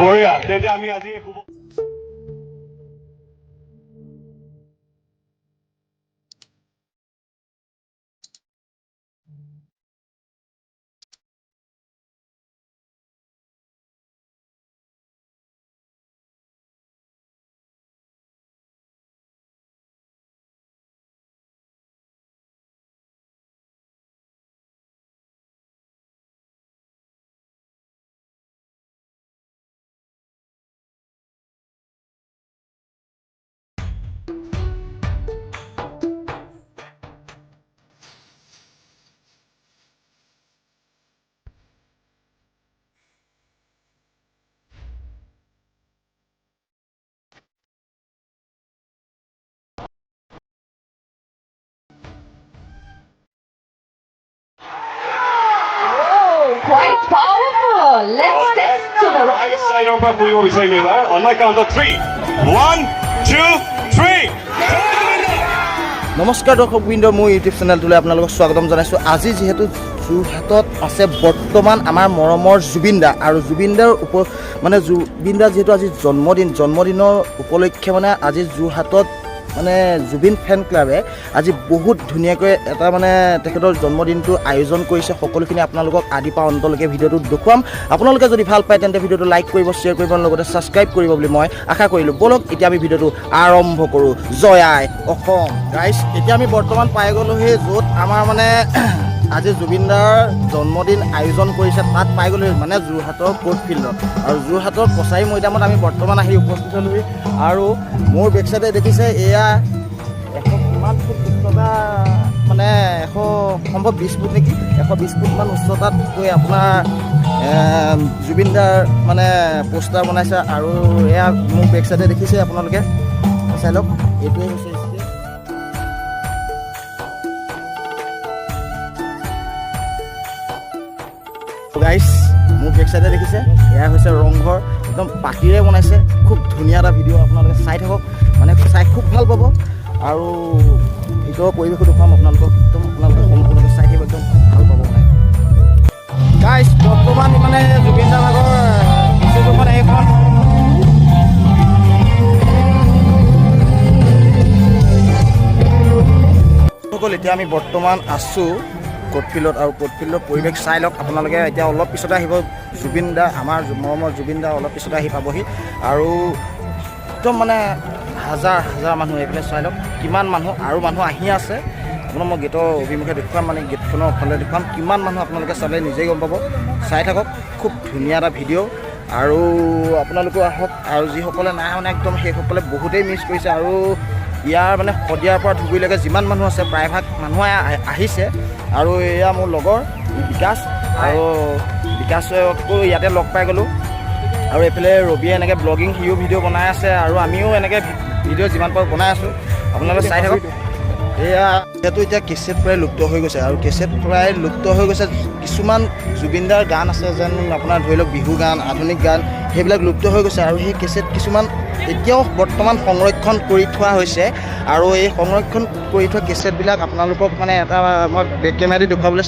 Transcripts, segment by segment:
বঢ়িয়া তেন্তে আমি আজি Quite powerful. Let's test to the right. right side of our ফুৰিব বিচাৰিম এবাৰ on my count of 3 1 2 3 নমস্কাৰ দৰ্শক বৃন্দ, মোৰ ইউটিউব চেনেলটোলৈ আপোনালোকক স্বাগতম জনাইছোঁ। আজি যিহেতু যোৰহাটত আছে বৰ্তমান আমাৰ মৰমৰ জুবিন দা, আৰু জুবিন দাৰ জুবিন দাৰ যিহেতু আজি জন্মদিনৰ উপলক্ষে মানে আজি যোৰহাটত মানে জুবিন ফেন ক্লাবে আজি বহুত ধুনীয়াকৈ এটা তেখেতৰ জন্মদিনটো আয়োজন কৰিছে। সকলোখিনি আপোনালোকক আদি পৰা অন্তলৈকে ভিডিঅ'টোত দেখুৱাম। আপোনালোকে যদি ভাল পায় তেন্তে ভিডিঅ'টো লাইক কৰিব, শ্বেয়াৰ কৰিব, লগতে ছাবস্ক্ৰাইব কৰিব বুলি মই আশা কৰিলোঁ। ব'লক এতিয়া আমি ভিডিঅ'টো আৰম্ভ কৰোঁ। জয় আই অসম। গাইজ, এতিয়া আমি বৰ্তমান পাই গ'লোহি য'ত আমাৰ আজি জুবিন দাৰ জন্মদিন আয়োজন কৰিছে, তাত পাই গ'লোহি যোৰহাটৰ কোৰ্ট ফিল্ডত। আৰু যোৰহাটৰ কছাৰী মৈদামত আমি বৰ্তমান আহি উপস্থিত হ'লোহি। আৰু মোৰ বেক চাইডে দেখিছে এয়া 100 কিমান ফুট উচ্চতা, 100 সম্ভৱ 20 ফুট নেকি, 120 ফুটমান উচ্চতাত গৈ আপোনাৰ জুবিন দাৰ পোষ্টাৰ বনাইছে। আৰু এয়া মোৰ বেক চাইডে দেখিছে আপোনালোকে, চাই লওক, এইটোৱে হৈছে গাইজ। মোৰ বেক চাইডে দেখিছে এয়া হৈছে ৰংঘৰ, একদম পাতিৰে বনাইছে। খুব ধুনীয়া এটা ভিডিঅ' আপোনালোকে চাই থাকক, চাই খুব ভাল পাব। আৰু ভিতৰৰ পৰিৱেশো দেখুৱাম আপোনালোকক, আপোনালোকে সম্পূৰ্ণকৈ চাই থাকিব, একদম ভাল পাব গাইজ। বৰ্তমান জুবিন দাৰ ভাগৰ বিশেষকৈ এইখন এতিয়া আমি বৰ্তমান আছোঁ কোৰ্ট ফিল্ডত। আৰু কোৰ্ট ফিল্ডৰ পৰিৱেশ চাই লওক আপোনালোকে। এতিয়া অলপ পিছতে আহিব জুবিন দা, আমাৰ মৰমৰ জুবিন দা অলপ পিছতে আহি পাবহি। আৰু একদম হাজাৰ হাজাৰ মানুহ এইফালে চাই লওক কিমান মানুহ, আৰু মানুহ আহি আছে। আপোনাৰ মই গেটৰ অভিমুখে দেখুৱাম, গেটখনৰ ফালে দেখুৱাম কিমান মানুহ, আপোনালোকে চালে নিজেই গম পাব। চাই থাকক, খুব ধুনীয়া এটা ভিডিঅ'। আৰু আপোনালোকেও আহক। আৰু যিসকলে নাই একদম সেইসকলে বহুতেই মিছ কৰিছে। আৰু ইয়াৰ শদিয়াৰ পৰা ধুবুৰীলৈকে যিমান মানুহ আছে প্ৰায়ভাগ মানুহ আহিছে। আৰু এয়া মোৰ লগৰ বিকাশ, আৰু বিকাশকো ইয়াতে লগ পাই গ'লোঁ। আৰু এইফালে ৰবিয়ে এনেকৈ ব্লগিং, সিও ভিডিঅ' বনাই আছে। আৰু আমিও এনেকৈ ভিডিঅ' যিমান পাৰোঁ বনাই আছোঁ, আপোনালোকে চাই থাকক। এয়া যিহেতু এতিয়া কেছেট প্ৰায় লুপ্ত হৈ গৈছে, আৰু কেছেট প্ৰায় লুপ্ত হৈ গৈছে। কিছুমান জুবিন দাৰ গান আছে যেন আপোনাৰ ধৰি লওক বিহু গান, আধুনিক গান, সেইবিলাক লুপ্ত হৈ গৈছে। আৰু সেই কেছেট কিছুমান এতিয়াও বৰ্তমান সংৰক্ষণ কৰি থোৱা হৈছে। আৰু এই সংৰক্ষণ কৰি থোৱা কেছেটবিলাক আপোনালোকক এটা মই বেক কেমেৰা দি দেখুৱাবলৈ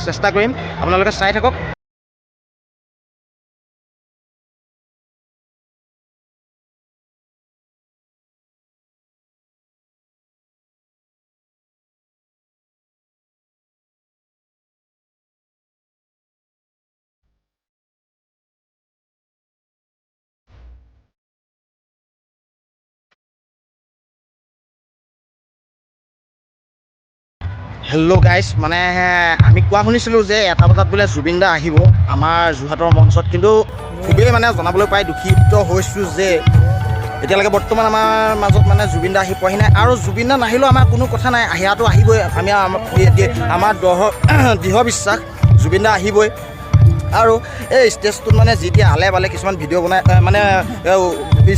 চেষ্টা কৰিম, আপোনালোকে চাই থাকক। হেল্ল' গাইজ, আমি কোৱা শুনিছিলোঁ যে 1টা বজাত বোলে জুবিন দা আহিব আমাৰ যোৰহাটৰ মঞ্চত। কিন্তু খুবেই জনাবলৈ পাই দুখিত হৈছোঁ যে এতিয়ালৈকে বৰ্তমান আমাৰ মাজত জুবিন দা আহি পোৱাহি নাই। আৰু জুবিন দা নাহিলেও আমাৰ কোনো কথা নাই, আহিয়াতো আহিবই। আমাৰ দৃঢ় বিশ্বাস জুবিন দা আহিবই। আৰু এই ষ্টেজটোত যেতিয়া আলে বালে কিছুমান ভিডিঅ' বনাই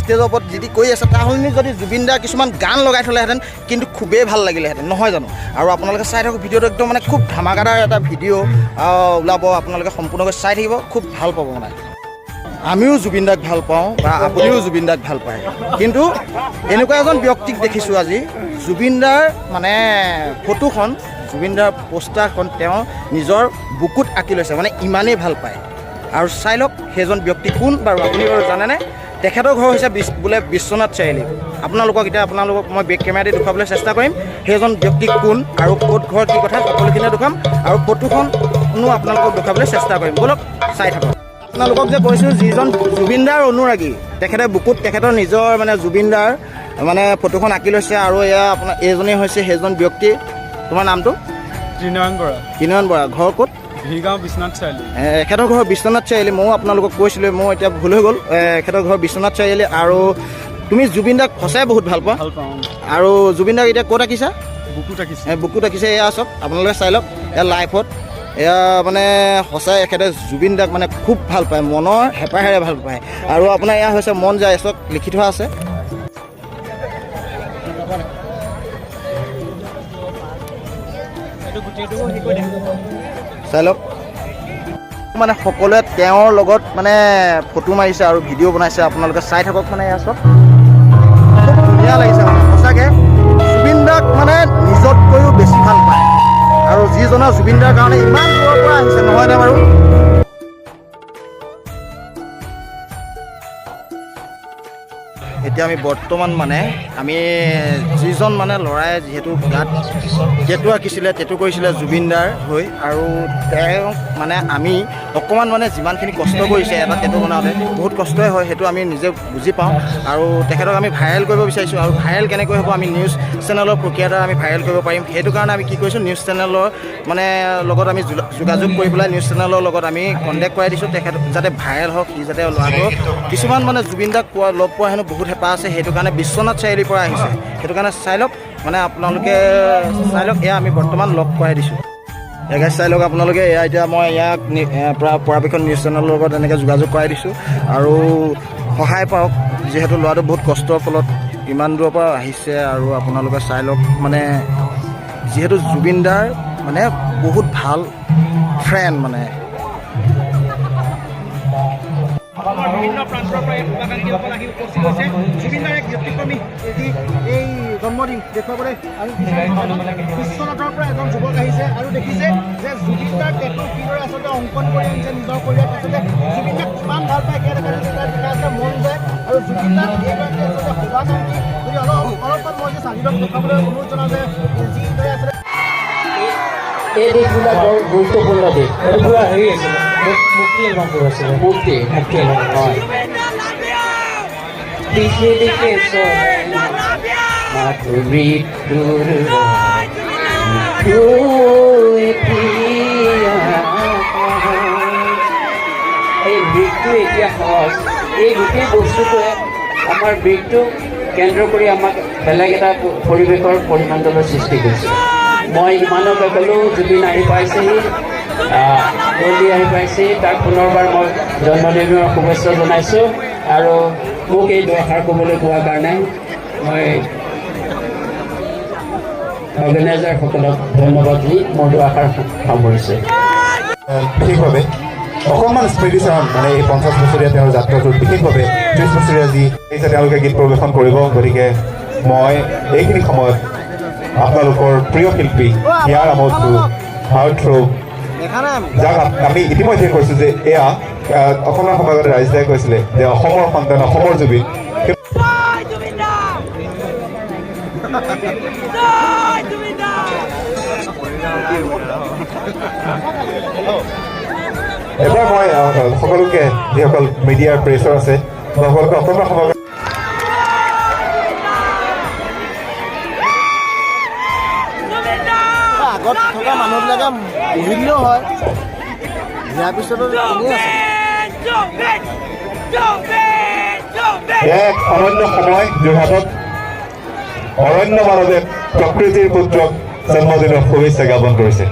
ষ্টেজৰ ওপৰত যি কৰি আছে, তাৰ সলনি যদি জুবিন দাৰ কিছুমান গান লগাই থ'লেহেঁতেন কিন্তু খুবেই ভাল লাগিলেহেঁতেন, নহয় জানো? আৰু আপোনালোকে চাই থাকক ভিডিঅ'টো, একদম খুব ধামাকাদাৰ এটা ভিডিঅ' ওলাব। আপোনালোকে সম্পূৰ্ণকৈ চাই থাকিব, খুব ভাল পাব। আমিও জুবিন দাক ভাল পাওঁ, বা আপুনিও জুবিন দাক ভাল পায়। কিন্তু এনেকুৱা এজন ব্যক্তিক দেখিছোঁ আজি, জুবিন দাৰ ফটোখন জুবিন দাৰ পোষ্টাৰখন তেওঁ নিজৰ বুকুত আঁকি লৈছে, মানে ইমানেই ভাল পায়। আৰু চাই লওক সেইজন ব্যক্তি কোন বাৰু, আপুনি বাৰু জানেনে? তেখেতৰ ঘৰ হৈছে বোলে বিশ্বনাথ চাৰিআলি। আপোনালোকক মই বেক কেমেৰা দি দেখুৱাবলৈ চেষ্টা কৰিম সেইজন ব্যক্তি কোন আৰু ক'ত ঘৰ কি কথা সকলোখিনি দেখুৱাম, আৰু ফটোখনো আপোনালোকক দেখুৱাবলৈ চেষ্টা কৰিম। ব'লক চাই থাকক। আপোনালোকক যে কৈছোঁ যিজন জুবিন দাৰ অনুৰাগী, তেখেতে বুকুত তেখেতৰ নিজৰ মানে জুবিন দাৰ মানে ফটোখন আঁকি লৈছে। আৰু এয়া আপোনাৰ এইজনেই হৈছে সেইজন ব্যক্তি। তোমাৰ নামটো? ত্ৰিনয়ন বৰা। ঘৰ ক'ত? ভিৰগাঁও বিশ্বনাথ চাৰিআলি। এখেতৰ ঘৰ বিশ্বনাথ চাৰিআলি। ময়ো আপোনালোকক কৈছিলোঁ, মোৰ এতিয়া ভুল হৈ গ'ল। এখেতৰ ঘৰ বিশ্বনাথ চাৰিআলি। আৰু তুমি জুবিন দাক সঁচাই বহুত ভাল পোৱা? ভাল পাওঁ। আৰু জুবিন দাক এতিয়া ক'ত আঁকিছা? বুকুত আঁকিছে। বুকুত আঁকিছে। এয়া চাওক, আপোনালোকে চাই লওক এয়া লাইফত। এয়া মানে সঁচাই এখেতে জুবিন দাক মানে খুব ভাল পায়, মনৰ হেঁপাহেৰে ভাল পায়। আৰু আপোনাৰ এয়া হৈছে মন যায়, চাওক লিখি থোৱা আছে। চাই লওক মানে সকলোৱে তেওঁৰ লগত মানে ফটো মাৰিছে আৰু ভিডিঅ' বনাইছে। আপোনালোকে চাই থাকক। মানে এয়া চব ধুনীয়া লাগিছে, মানে সঁচাকৈ জুবিন দাক মানে নিজতকৈও বেছি ভাল পায়। আৰু যিজনৰ জুবিন দাৰ কাৰণে ইমান দূৰৰ পৰা আহিছে, নহয়নে বাৰু? এতিয়া আমি বৰ্তমান মানে আমি যিজন মানে ল'ৰাই যিহেতু গাত টেটু আঁকিছিলে, টেটু কৰিছিলে জুবিন দাৰ হৈ, আৰু তেওঁক মানে আমি অকণমান মানে যিমানখিনি কষ্ট কৰিছে এটা টেটু বনাওঁতে, বহুত কষ্টই হয়, সেইটো আমি নিজে বুজি পাওঁ। আৰু তেখেতক আমি ভাইৰেল কৰিব বিচাৰিছোঁ। আৰু ভাইৰেল কেনেকৈ হ'ব? আমি নিউজ চেনেলৰ প্ৰক্ৰিয়াৰ দ্বাৰা আমি ভাইৰেল কৰিব পাৰিম। সেইটো কাৰণে আমি কি কৰিছোঁ, নিউজ চেনেলৰ মানে লগত আমি যোগাযোগ কৰি পেলাই নিউজ চেনেলৰ লগত আমি কণ্টেক্ট কৰাই দিছোঁ, তেখেত যাতে ভাইৰেল হওক, সি যাতে ল'ৰাটো কিছুমান মানে জুবিন দাক লগ পোৱা হেনো বহুত হেঁপাহ আছে। সেইটো কাৰণে বিশ্বনাথ চাৰিআলিৰ পৰা আহিছে। সেইটো কাৰণে চাই লওক, মানে আপোনালোকে চাই লওক। এয়া আমি বৰ্তমান লগ কৰাই দিছোঁ। এগাই চাই লওক আপোনালোকে। এয়া এতিয়া মই ইয়াক পৰাপক্ষত নিউজ চেনেলৰ লগত এনেকৈ যোগাযোগ কৰাই দিছোঁ। আৰু সহায় পাওক, যিহেতু ল'ৰাটো বহুত কষ্টৰ ফলত ইমান দূৰৰ পৰা আহিছে। আৰু আপোনালোকে চাই লওক, মানে যিহেতু জুবিন দাৰ মানে বহুত ভাল ফ্ৰেণ্ড মানে। অসমৰ বিভিন্ন প্ৰান্তৰ পৰা এই শুভাকাংক্ষীসকল আহি উপস্থিত হৈছে জুবিন দাৰ এক ব্যতিক্ৰমী এই জন্মদিন দেখুৱাবলৈ। আৰু বিশ্বনাথৰ পৰা এজন যুৱক আহিছে আৰু দেখিছে যে জুবিন দাৰ টেটু কিদৰে আচলতে অংকন কৰি আনিছে নিজৰ শৰীৰত। আচলতে জুবিন দাক কিমান ভাল পায় সেয়া দেখা আছে, মন যায়। আৰু জুবিন দাৰ এইগৰাকী আচলতে শুভাকাংক্ষী যদি অলপমান মই যে চাহিদক দেখাবলৈ অনুৰোধ জনাওঁ যে যিদৰে আচলতে এই দিশবিলাক বৰ গুৰুত্বপূৰ্ণ দিশ। এইটো পুৰা হেৰি আছিলে, মুক্তি এলবামটো আছিলে, মুক্তি এলবাম। হয়, দিশে দিশে এই বৃক্ষটো এতিয়া সহজ, এই গোটেই বস্তুটোৱে আমাৰ বৃক্ষটোক কেন্দ্ৰ কৰি আমাক বেলেগ এটা পৰিৱেশৰ পৰিমণ্ডলৰ সৃষ্টি কৰিছে। মই ইমানকে ক'লোঁ, জুবিন আহি পাইছেহি, দলি আহি পাইছে, তাক পুনৰবাৰ মই জন্মদিনৰ শুভেচ্ছা জনাইছোঁ। আৰু মোক এই দুআষাৰ ক'বলৈ কোৱাৰ কাৰণে মই অৰ্গেনাইজাৰসকলক ধন্যবাদ দি মোৰ দুআষাৰ সামৰিছোঁ। বিশেষভাৱে অকণমান স্মৃতিচাৰণ, মানে এই 50 বছৰীয়া তেওঁৰ যাত্ৰাটোত বিশেষভাৱে 30 বছৰীয়া যি তেওঁলোকে গীত পৰিৱেশন কৰিব। গতিকে মই এইখিনি সময়ত আপোনালোকৰ প্ৰিয় শিল্পী হিয়াৰ আমোদটো হাৰ্টথ্ৰব, যাক আমি ইতিমধ্যে কৈছোঁ যে এয়া অকণমান সময় আগতে ৰাইজদাই কৈছিলে যে অসমৰ সন্তান, অসমৰ জুবিন। এবাৰ মই সকলোকে, যিসকল মিডিয়াৰ প্ৰেছৰ আছে, সকলোকে অকণমান সময় আগত থকা মানুহবিলাকে বহি দিলেও হয়, ইয়াৰ পিছতো এনেই আছে। এক অনন্য সময় যোৰহাটত অৰণ্য মানৱে প্ৰকৃতিৰ পুত্ৰক জন্মদিনৰ শুভেচ্ছা জ্ঞাপন কৰিছে।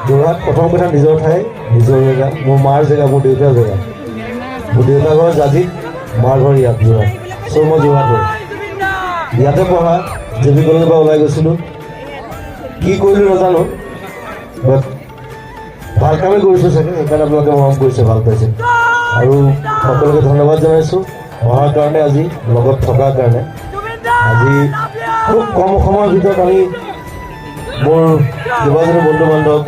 যোৰহাট প্ৰথম কথা নিজৰ ঠাই নিজৰ জেগা, মোৰ মাৰ জেগা, মোৰ দেউতাৰ জেগা। মোৰ দেউতাৰ ঘৰ জাজিত, মাৰ ঘৰ ইয়াত যোৰহাট। চ' মই যোৰহাটৰ ইয়াতে পঢ়া, জে বি কলেজৰ পৰা ওলাই গৈছিলোঁ। কি কৰিলোঁ নাজানো, বাট ভাল কামেই কৰিছোঁ চাগে, সেইকাৰণে আপোনালোকে মৰম কৰিছে, ভাল পাইছে। আৰু সকলোকে ধন্যবাদ জনাইছোঁ অহাৰ কাৰণে, আজি লগত থকাৰ কাৰণে। আজি খুব কম সময়ৰ ভিতৰত আমি মোৰ কেইবাজনো বন্ধু বান্ধৱ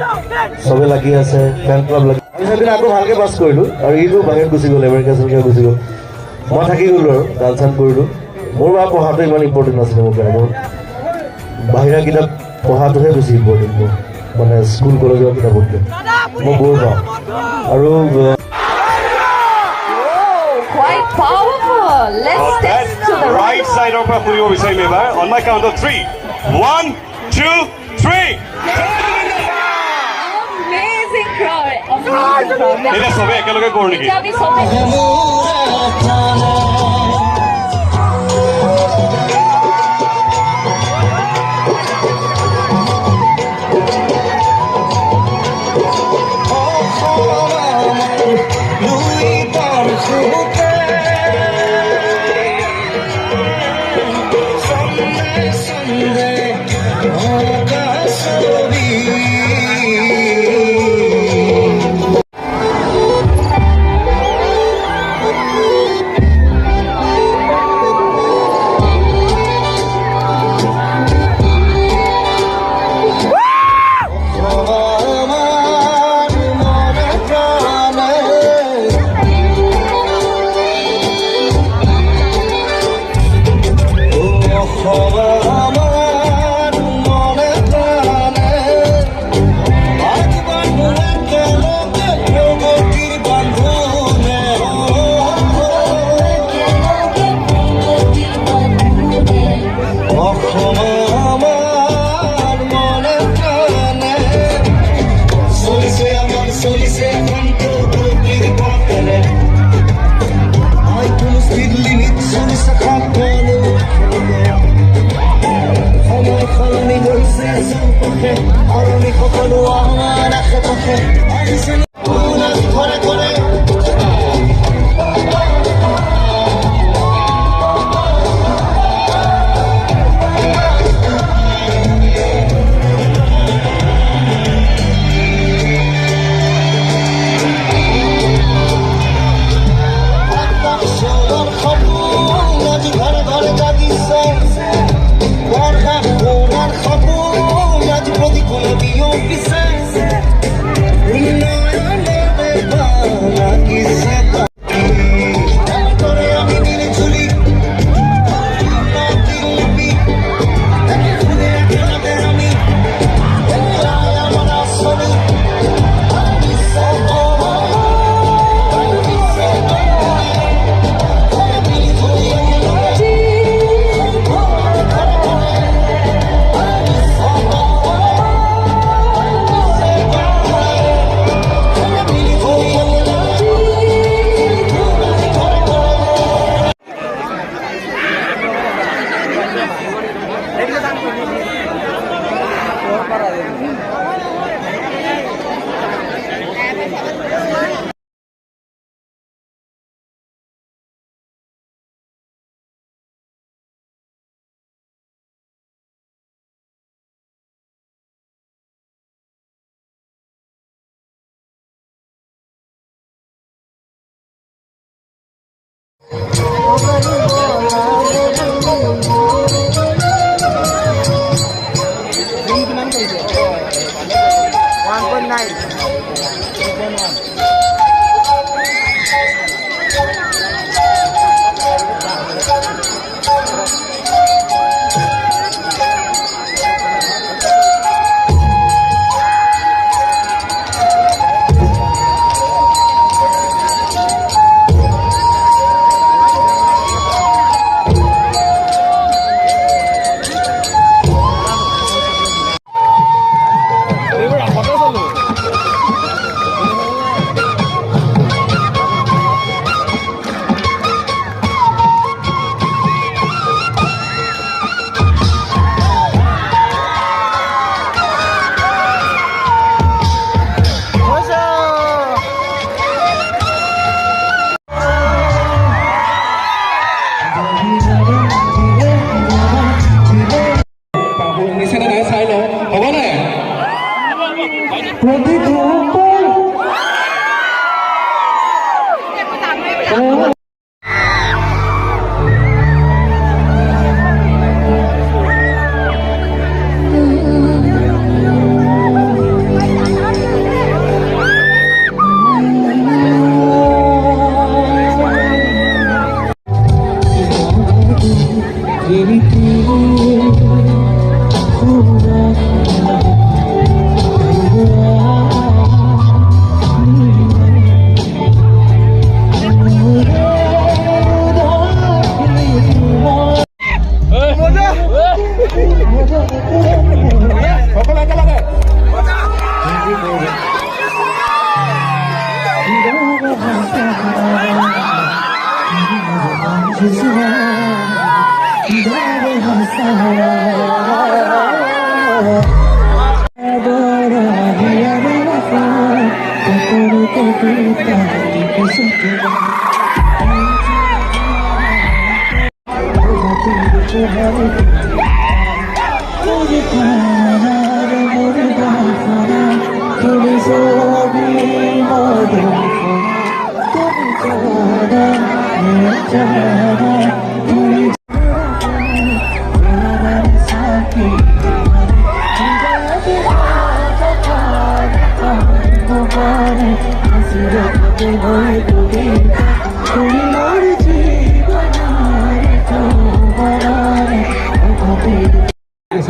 চবে লাগি আছে, ফেন ক্লাব লাগি। আমি সেইদিনা আকৌ ভালকৈ পাছ কৰিলোঁ আৰু ইটো বাহিৰত গুচি গ'ল, আমেৰিকা চেমেৰিকা গুচি গ'ল। মই থাকি গ'লোঁ আৰু ডাল চাল কৰিলোঁ। মোৰ বাৰু পঢ়াটো ইমান ইম্পৰ্টেণ্ট নাছিলে মোৰ কাৰণে, মোৰ বাহিৰা কিতাপ পঢ়াটোহে বেছি ইম্পৰ্টেণ্ট মোৰ, মানে স্কুল কলেজৰ কিতাপতকৈ। মই গৌৰ পাওঁ আৰু Quite powerful. Let's test to the right. Right side of our Puyo Visay Levar. On my count of 3. 1, 2, 3. Amazing crowd. Amazing crowd. এটা সবে একেলগে কৰো নেকি? আমি সবাই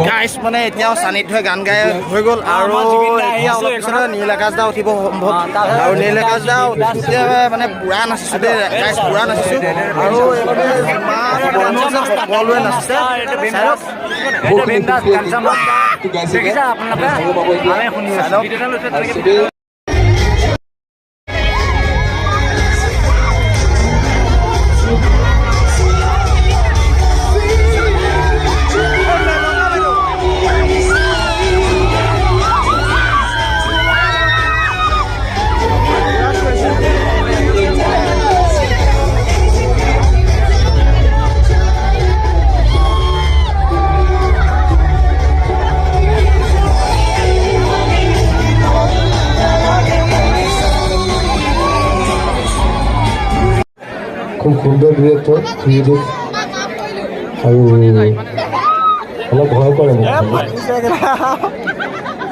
গাইছ মানে এতিয়াও সান্নিধ্য গান গাই হৈ গ'ল আৰু এতিয়া অলপ পিছতে নীল আকাশ দা উঠিব সম্ভৱ আৰু নীল আকাশ দা উঠোতে মানে পুৰা নাচিছোঁ দেই গাইছ পুৰা নাচিছোঁ আৰু সকলোৱে নাচিছে খুব সুন্দৰ ডিৰেক্টৰ ক্ৰিয়েটিভ আৰু অলপ ভয় কৰে মোক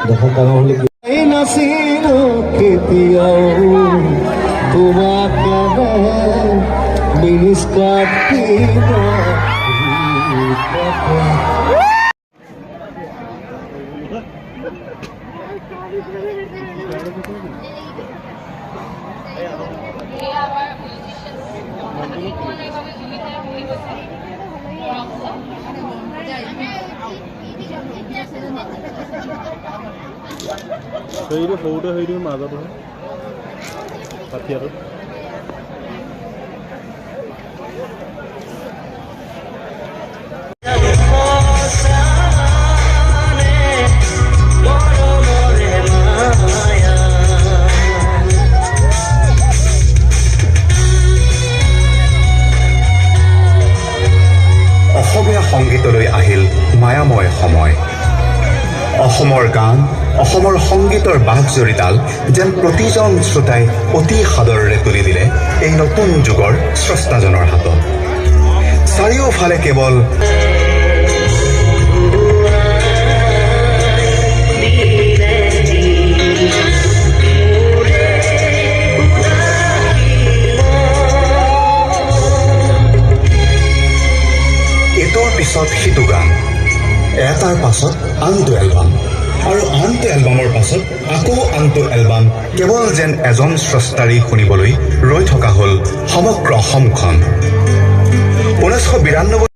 দেখা ডাঙৰ হ'লে এই নাচিলো কেতিয়াও তোমাক মিনিছ কাটিব সেইটো সৰুতে সেইটো মাজত হয় পাঠিয়াটো অসমীয়া সংগীতলৈ আহিল মায়াময় সময় অসমৰ গান অসমৰ সংগীতৰ বাঘজৰীডাল যেন প্ৰতিজন শ্ৰোতাই অতি সাদৰেৰে তুলি দিলে এই নতুন যুগৰ স্ৰষ্টাজনৰ হাতত চাৰিওফালে কেৱল এটাৰ পিছত সিটো গান এটাৰ পাছত আনটো এলবাম আৰু আনটো এলবামৰ পাছত আকৌ আনটো এলবাম কেৱল যেন এজন স্ৰষ্টাৰী শুনিবলৈ ৰৈ থকা হ'ল সমগ্ৰ অসমখন 1992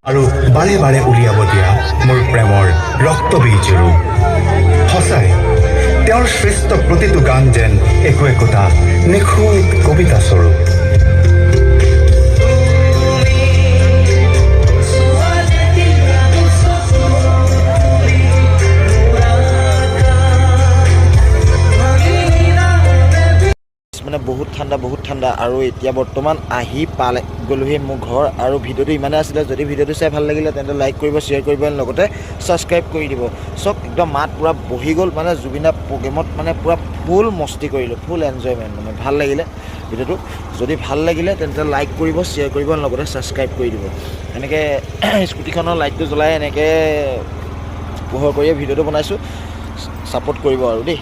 আৰু বাৰে বাৰে উলিয়াব দিয়া মোৰ প্ৰেমৰ ৰক্তবীজৰো সঁচাই তেওঁৰ শ্ৰেষ্ঠ প্ৰতিটো গান যেন একো একোটা নিখুঁত কবিতা স্বৰূপ বহুত ঠাণ্ডা আৰু এতিয়া বৰ্তমান আহি পালে গ'লোহি মোৰ ঘৰ আৰু ভিডিঅ'টো ইমানে আছিলে যদি ভিডিঅ'টো চাই ভাল লাগিলে তেন্তে লাইক কৰিব শ্বেয়াৰ কৰিব লগতে ছাবস্ক্ৰাইব কৰি দিব চব একদম মাত পূৰা বহি গ'ল মানে জুবিন দা প্ৰগ্ৰেমত মানে পূৰা ফুল মস্তি কৰিলোঁ ফুল এনজয়মেণ্ট মানে ভাল লাগিলে ভিডিঅ'টো যদি ভাল লাগিলে তেন্তে লাইক কৰিব শ্বেয়াৰ কৰিব লগতে ছাবস্ক্ৰাইব কৰি দিব এনেকৈ স্কুটিখনৰ লাইটটো জ্বলাই এনেকৈ পোহৰ কৰিয়ে ভিডিঅ'টো বনাইছোঁ ছাপোৰ্ট কৰিব আৰু দেই